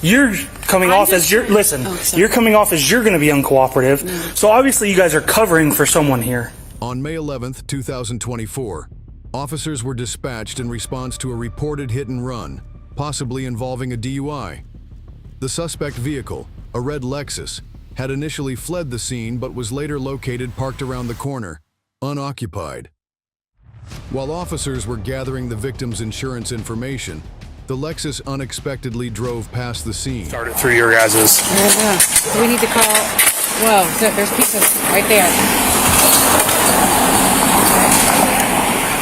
You're coming off as you're coming off as you're going to be uncooperative. No. So obviously you guys are covering for someone here. On May 11th, 2024, officers were dispatched in response to a reported hit and run, possibly involving a DUI. The suspect vehicle, a red Lexus, had initially fled the scene but was later located parked around the corner, unoccupied. While officers were gathering the victim's insurance information, the Lexus unexpectedly drove past the scene. Started through your guys's. Do we need to call? Whoa, there's pieces right there.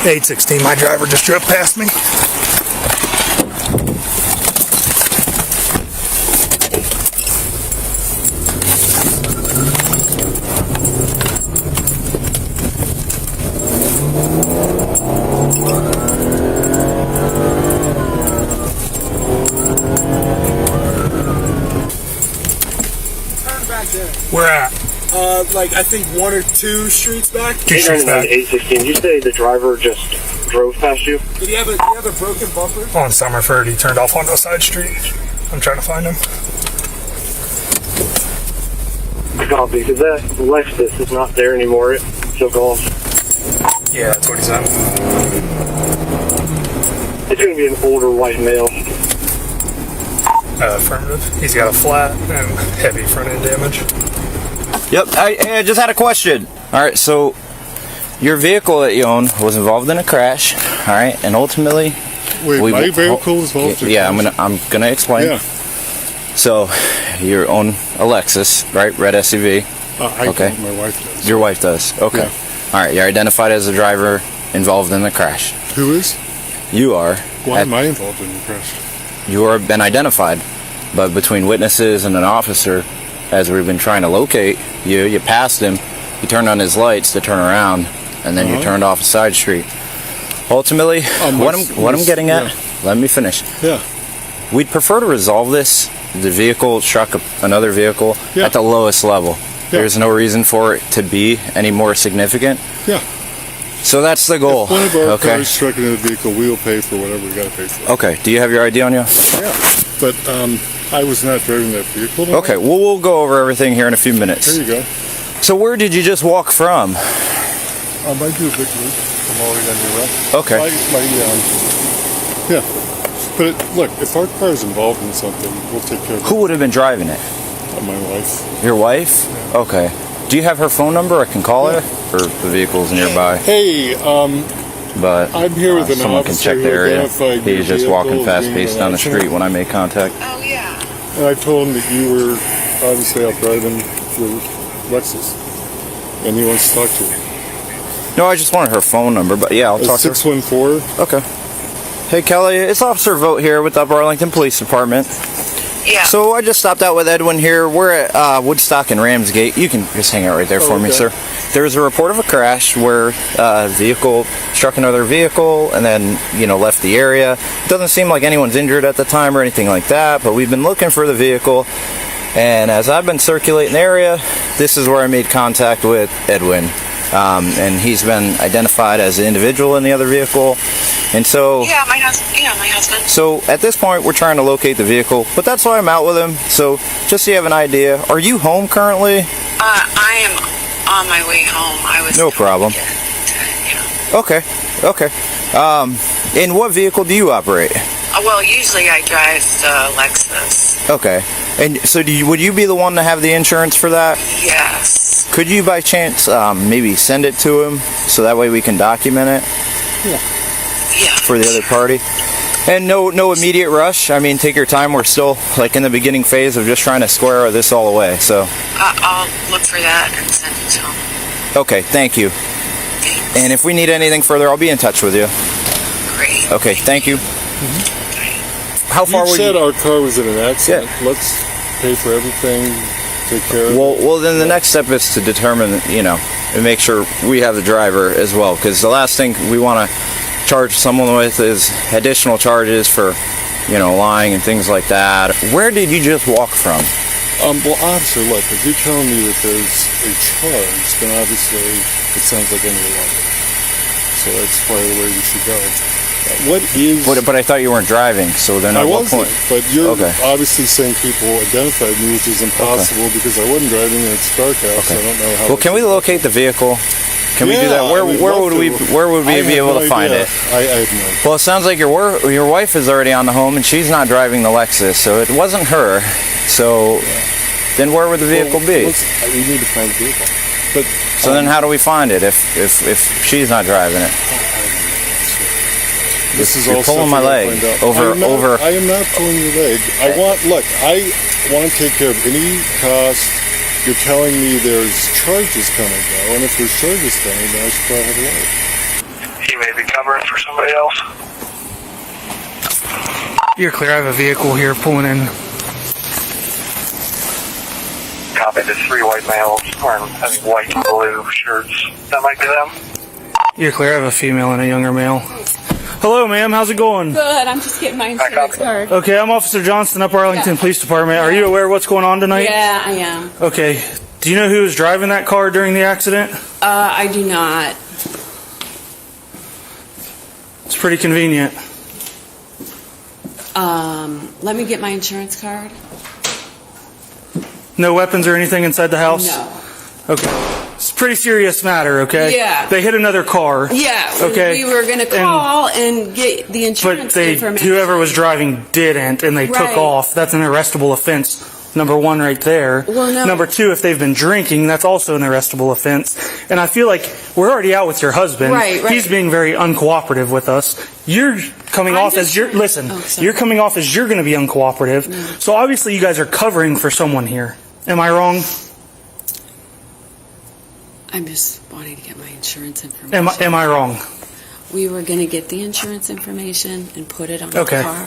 816, my driver just drove past me. Where at? Like I think 1 or 2 streets back. 2 streets back. 816. Did you say the driver just drove past you? Did he have a broken bumper? On Summerford, he turned off onto a side street. I'm trying to find him. Copy, because that Lexus is not there anymore. It took off. Yeah, that's what he said. It's going to be an older white male. Affirmative. He's got a flat and heavy front end damage. Yep, I just had a question. Alright, so your vehicle that you own was involved in a crash, alright, and ultimately... Wait, my vehicle was involved in a Yeah, crash? I'm gonna explain. Yeah. So, you own a Lexus, right? Red SUV. I Okay. don't, my wife does. Your wife does. Okay. Yeah. Alright, you're identified as a driver involved in the crash. Who is? You are. Why am I involved in the crash? You have been identified, but between witnesses and an officer, as we've been trying to locate you, you passed him, you turned on his lights to turn around, and then you turned off a side street. Ultimately, what I'm getting at, let me finish. Yeah. We'd prefer to resolve this. The vehicle struck another vehicle at the lowest level. There's no reason for it to be any more significant. Yeah. So that's the goal. If one of our cars struck into the vehicle, we'll pay for whatever we got to pay for. Okay. Do you have your ID on you? Yeah. But I was not driving that vehicle. Okay. Well, we'll go over everything here in a few minutes. There you go. So where did you just walk from? I do a big loop from all the way down here, right? Okay. Yeah. But look, if our car is involved in something, we'll take care of it. Who would have been driving it? My wife. Your wife? Yeah. Okay. Do you have her phone number? I can call her? Or the vehicle's nearby? Hey, but I'm here with an someone can officer check the who area. identified He was just walking vehicle as fast being paced an down the accident. street when I made contact. Oh yeah. And I told him that you were obviously out driving your Lexus, and he wants to talk to you. No, I just wanted her phone number, but yeah, I'll talk to her. 614. Okay. Hey Kelly, it's Officer Vogt here with the Upper Arlington Police Department. Yeah. So I just stopped out with Edwin here. We're at Woodstock and Ramsgate. You can just hang out right there for me, sir. There was a report of a crash where a vehicle struck another vehicle and then, left the area. It doesn't seem like anyone's injured at the time or anything like that, but we've been looking for the vehicle. And as I've been circulating the area, this is where I made contact with Edwin. And he's been identified as the individual in the other vehicle. And so... Yeah, my husband. So at this point, we're trying to locate the vehicle, but that's why I'm out with him. So just so you have an idea, are you home currently? I am on my way home. I was... No problem. Okay. And what vehicle do you operate? Well, usually I drive the Lexus. Okay. And so would you be the one to have the insurance for that? Yes. Could you by chance maybe send it to him so that way we can document it? Yeah. For the other party? And no immediate rush. I mean, take your time. We're still in the beginning phase of just trying to square this all away. So I'll look for that and send it to him. Okay, thank you. Thanks. And if we need anything further, I'll be in touch with you. Great. Okay, thank you. How far You were said you? our car was in an accident. Yeah. Let's pay for everything, take care of it. Well, then the next step is to determine, and make sure we have the driver as well. Because the last thing we want to charge someone with is additional charges for, lying and things like that. Where did you just walk from? Well, officer, look, if you're telling me that there's a charge, then obviously it sounds like any robbery. So that's probably the way we should go. what is... But I thought you weren't driving, so then I at what wasn't, point? but you're Okay. obviously saying people identified me, which is impossible because I wasn't driving and it's dark out, so I don't know how... Well, can we locate the vehicle? Can we do that? Where would we be able to find it? I have no idea. Well, it sounds like your wife is already on the home and she's not driving the Lexus, so it wasn't her. So then where would the vehicle be? We need to find the vehicle. But So then how do we find it if she's not driving it? this is You're all pulling stuff my we leg gotta find out. over. I am not pulling your leg. I want to take care of any cost. You're telling me there's charges coming though, and if there's charges coming, then I should probably have a lawyer. He may be covering for somebody else. You're clear. I have a vehicle here pulling in. Copy. There's 3 white males wearing, I think, white and blue shirts. That might be them. You're clear. I have a female and a younger male. Hello, ma'am. How's it going? Good. I'm just getting my insurance card. Okay, I'm Officer Johnston, Upper Arlington Police Department. Are you aware of what's going on tonight? Yeah, I am. Okay. Do you know who was driving that car during the accident? I do not. It's pretty convenient. Let me get my insurance card. No weapons or anything inside the house? No. Okay. It's a pretty serious matter, okay? Yeah. They hit another car. Yeah. Okay. We were going to call and get the But insurance information. whoever was driving didn't, and they took Right. off. That's an arrestable offense. Number 1 right there. Well, no. Number 2, if they've been drinking, that's also an arrestable offense. And I feel like we're already out with your husband. Right. He's being very uncooperative with us. You're coming off as you're going to be uncooperative. So obviously you guys are covering for someone here. Am I wrong? I'm just wanting to get my insurance information. Am I wrong? We were going to get the insurance information and put it on Okay. the car.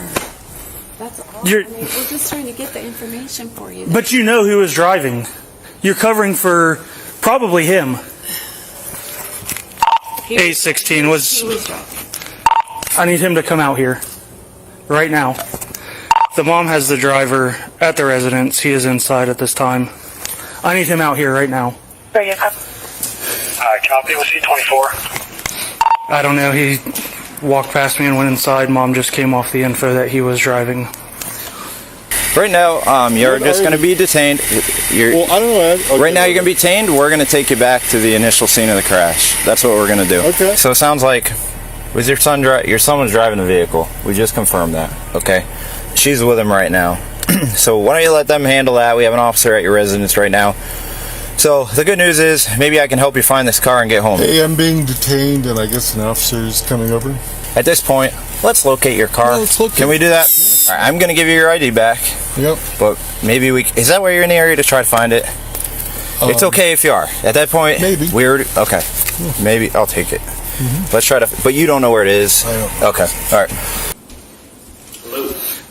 That's all. You're- I mean, we're just trying to get the information for you. But you know who is driving. You're covering for probably him. A16 was... He was driving. I need him to come out here. Right now. The mom has the driver at the residence. He is inside at this time. I need him out here right now. Copy. Was he 24? I don't know. He walked past me and went inside. Mom just came off the info that he was driving. Right now, you're just going to be detained. Well, I don't know. Okay. Right now, you're going to be detained. We're going to take you back to the initial scene of the crash. That's what we're going to do. Okay. So it sounds like was your son was driving the vehicle. We just confirmed that. Okay. She's with him right now. So why don't you let them handle that? We have an officer at your residence right now. So the good news is maybe I can help you find this car and get home. Hey, I'm being detained, and I guess an officer is coming over. At this point, let's locate your car. Yeah, let's locate Can we do that? Yes. All right, I'm going to give you your ID back. Yep. But maybe is that where you're in the area to try to find it? It's okay if you are. At that point, maybe. Okay. Maybe I'll take it. Let's try to. But you don't know where it is. I don't. Okay. All right.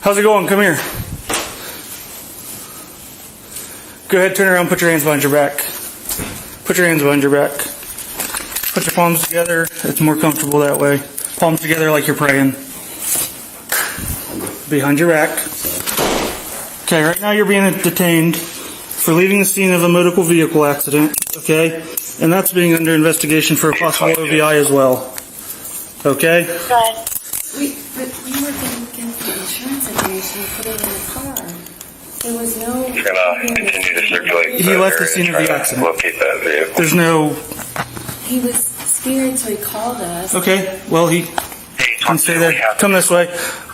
How's it going? Come here. Go ahead, turn around, put your hands behind your back. Put your hands behind your back. Put your palms together. It's more comfortable that way. Palms together like you're praying. Behind your back. Okay, right now you're being detained for leaving the scene of a motor vehicle accident, okay? And that's being under investigation for a possible OVI as well. Okay? But we were going to get the insurance information and put it in the car. There was no... We're gonna continue to circulate. He left the scene of the accident. Locate that vehicle. There's no... He was scared, so he called us. Okay, well, he can stay there. Come this way.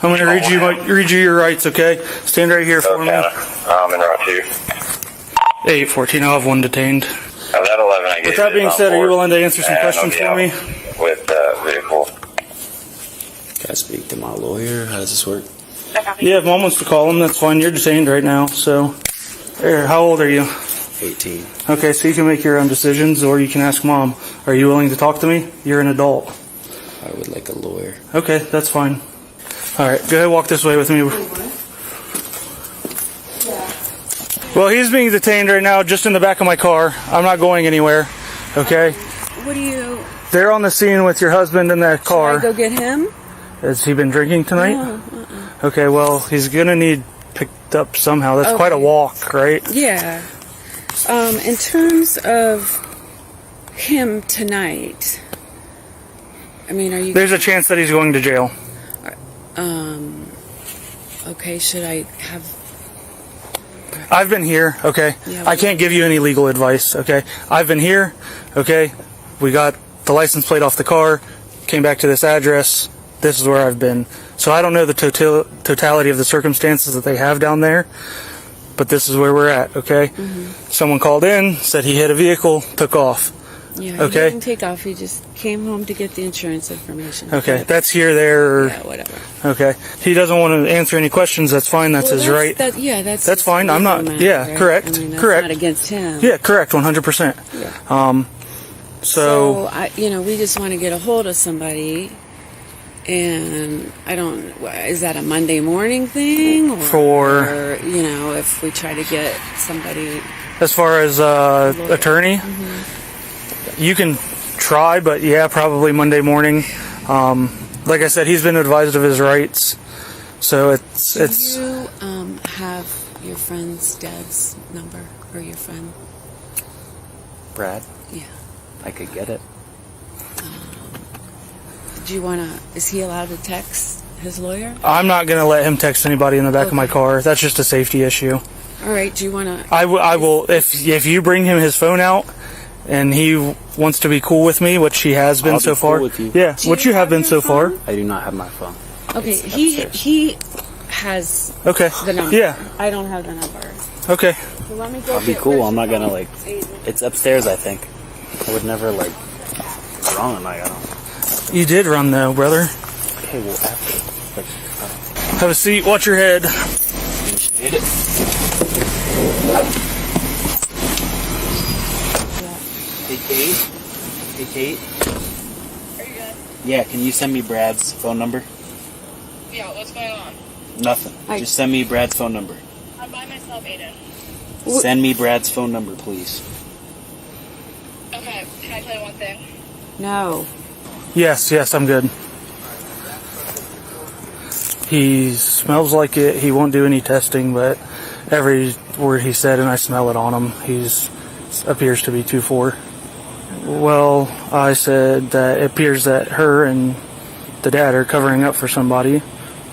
I'm going to read you your rights, okay? Stand right here for me. I'm in route 2. 814, I'll have one detained. That 11 I gave With that being said, are you willing to answer some and questions I'll for be me? out with the vehicle. Can I speak to my lawyer? How does this work? Yeah, if mom wants to call him, that's fine. You're detained right now, so... Here, how old are you? 18. Okay, so you can make your own decisions, or you can ask mom. Are you willing to talk to me? You're an adult. I would like a lawyer. Okay, that's fine. All right, go ahead, walk this way with me. Well, he's being detained right now just in the back of my car. I'm not going anywhere, okay? What do you... They're on the scene with your husband in that car. Should I go get him? Has he been drinking tonight? No. Okay, well, he's going to need picked up somehow. That's quite a Okay. walk, right? Yeah. In terms of him tonight, I mean, are you... There's a chance that he's going to jail. Okay, should I have... I've been here, okay? Yeah, I can't give you any legal advice, okay? I've been here, okay? We got the license plate off the car, came back to this address. This is where I've been. So I don't know the totality of the circumstances that they have down there, but this is where we're at, okay? Someone called in, said he hit a vehicle, took off. Yeah, he Okay. didn't take off. He just came home to get the insurance information. Okay, that's here, there, or... Yeah, whatever. Okay. He doesn't want to answer any questions, that's fine, that's his right. That's That's his fine, I'm not... legal matter, Yeah, right? correct, I mean, that's correct. not against him. Yeah, correct, 100%. Yeah. So we just want to get a hold of somebody, and I don't. Is that a Monday morning thing, or if we try to get somebody? as far as attorney, you can try, but yeah, probably Monday morning. Like I said, he's been advised of his rights, so it's. Do you have your friend's dad's number, or your friend? Brad, Yeah. I could get it. Do you want to? Is he allowed to text his lawyer? I'm not gonna let him text anybody in the back of my car. That's just a safety issue. All right. Do you want to? I will if you bring him his phone out, and he wants to be cool with me, which he has been I'll so be cool far. with you. Yeah, what you have been so far. I do not have my phone. Okay. It's He upstairs. has Okay. the number. Yeah. I don't have the number. Okay. So let me go. I'll be cool. I'm not gonna like. It's upstairs, I think. I would never like wrong tonight. I don't. You did run though, brother. Okay, well after. Like, Have a seat. Watch your head. appreciate it. Hey Kate. Hey Kate. Are you good? Yeah, can you send me Brad's phone number? Yeah, what's going on? Nothing. Just send me Brad's phone number. I'm by myself, Aiden. Send me Brad's phone number, please. Okay, can I tell you one thing? No. Yes, I'm good. He smells like it. He won't do any testing, but every word he said, and I smell it on him, he's appears to be 2-4. Well, I said that it appears that her and the dad are covering up for somebody,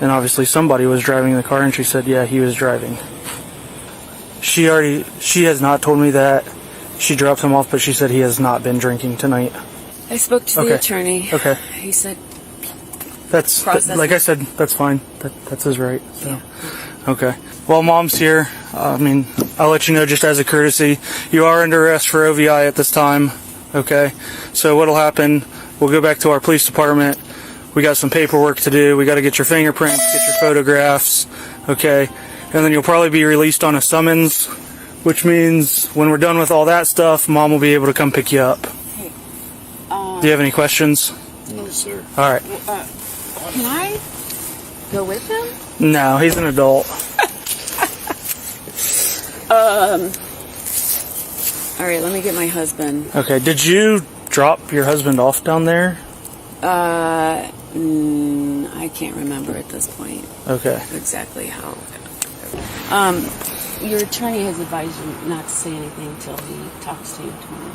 and obviously somebody was driving the car, and she said, yeah, he was driving. She has not told me that. She dropped him off, but she said he has not been drinking tonight. I spoke to the attorney. Okay. He said That's like I said, that's fine. That's his right. So. Yeah. Okay. Well, Mom's here. I'll let you know just as a courtesy. You are under arrest for OVI at this time. Okay. So what'll happen? We'll go back to our police department. We got some paperwork to do. We got to get your fingerprints, get your photographs. Okay. And then you'll probably be released on a summons, which means when we're done with all that stuff, Mom will be able to come pick you up. Do you have any questions? No, sir. All right. Can I go with him? No, he's an adult. All right, let me get my husband. Okay, did you drop your husband off down there? I can't remember at this point Okay. exactly how. Your attorney has advised you not to say anything until he talks to you tomorrow.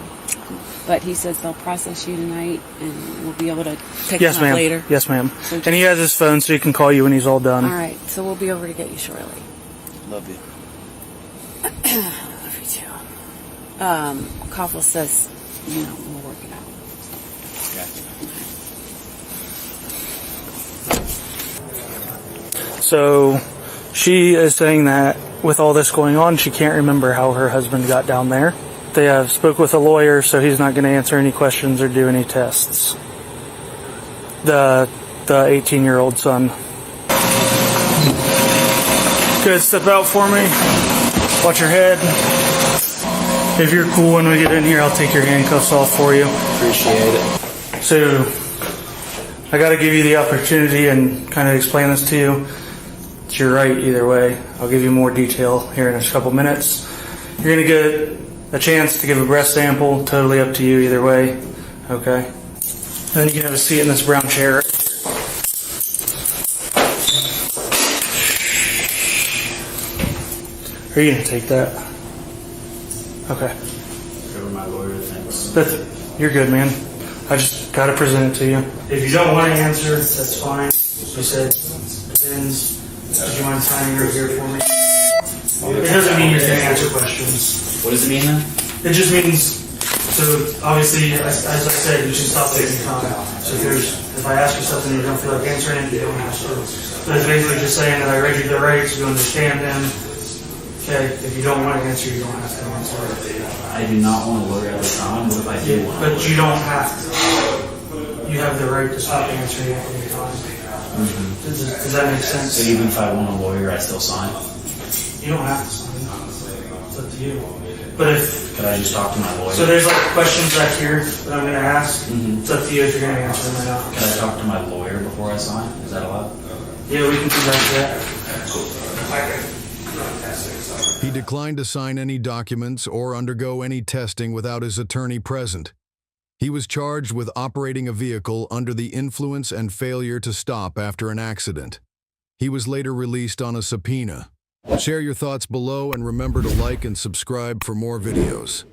But he says they'll process you tonight, and we'll be able to pick Yes, him up ma'am. later. Yes, ma'am. So And he has his phone, so he can call you when he's all done. All right, so we'll be over to get you shortly. Love you. Love you too. Koffel says, we'll work it out. So she is saying that with all this going on, she can't remember how her husband got down there. They have spoke with a lawyer, so he's not going to answer any questions or do any tests. The 18-year-old son. Good, step out for me. Watch your head. If you're cool when we get in here, I'll take your handcuffs off for you. Appreciate it. So, I got to give you the opportunity and kind of explain this to you. It's your right either way. I'll give you more detail here in a couple minutes. You're going to get a chance to give a breath sample. Totally up to you either way. Okay? Then you can have a seat in this brown chair. Are you going to take that? Okay. Cover my lawyer, thanks. You're good, man. I just got to present it to you. If you don't want to answer, that's fine. You said questions. Would you mind signing right here for me? It doesn't mean you're going to answer questions. What does it mean then? It just means, so obviously, as I said, you should stop taking time. So if I ask you something and you don't feel like answering it, you don't have to. But it's basically just saying that I read you the rights, you understand them. Okay, if you don't want to answer, you don't have to answer. I do not want to lawyer at the time. What if I do want to? But you don't have to. You have the right to stop answering at any time. Does that make sense? So even if I want a lawyer, I still sign? You don't have to sign. It's up to you. But if Could I just talk to my lawyer? so, there's like questions back here that I'm going to ask. It's up to you if you're going to answer them or not. Can I talk to my lawyer before I sign? Is that allowed? Yeah, we can do that. He declined to sign any documents or undergo any testing without his attorney present. He was charged with operating a vehicle under the influence and failure to stop after an accident. He was later released on a subpoena. Share your thoughts below and remember to like and subscribe for more videos.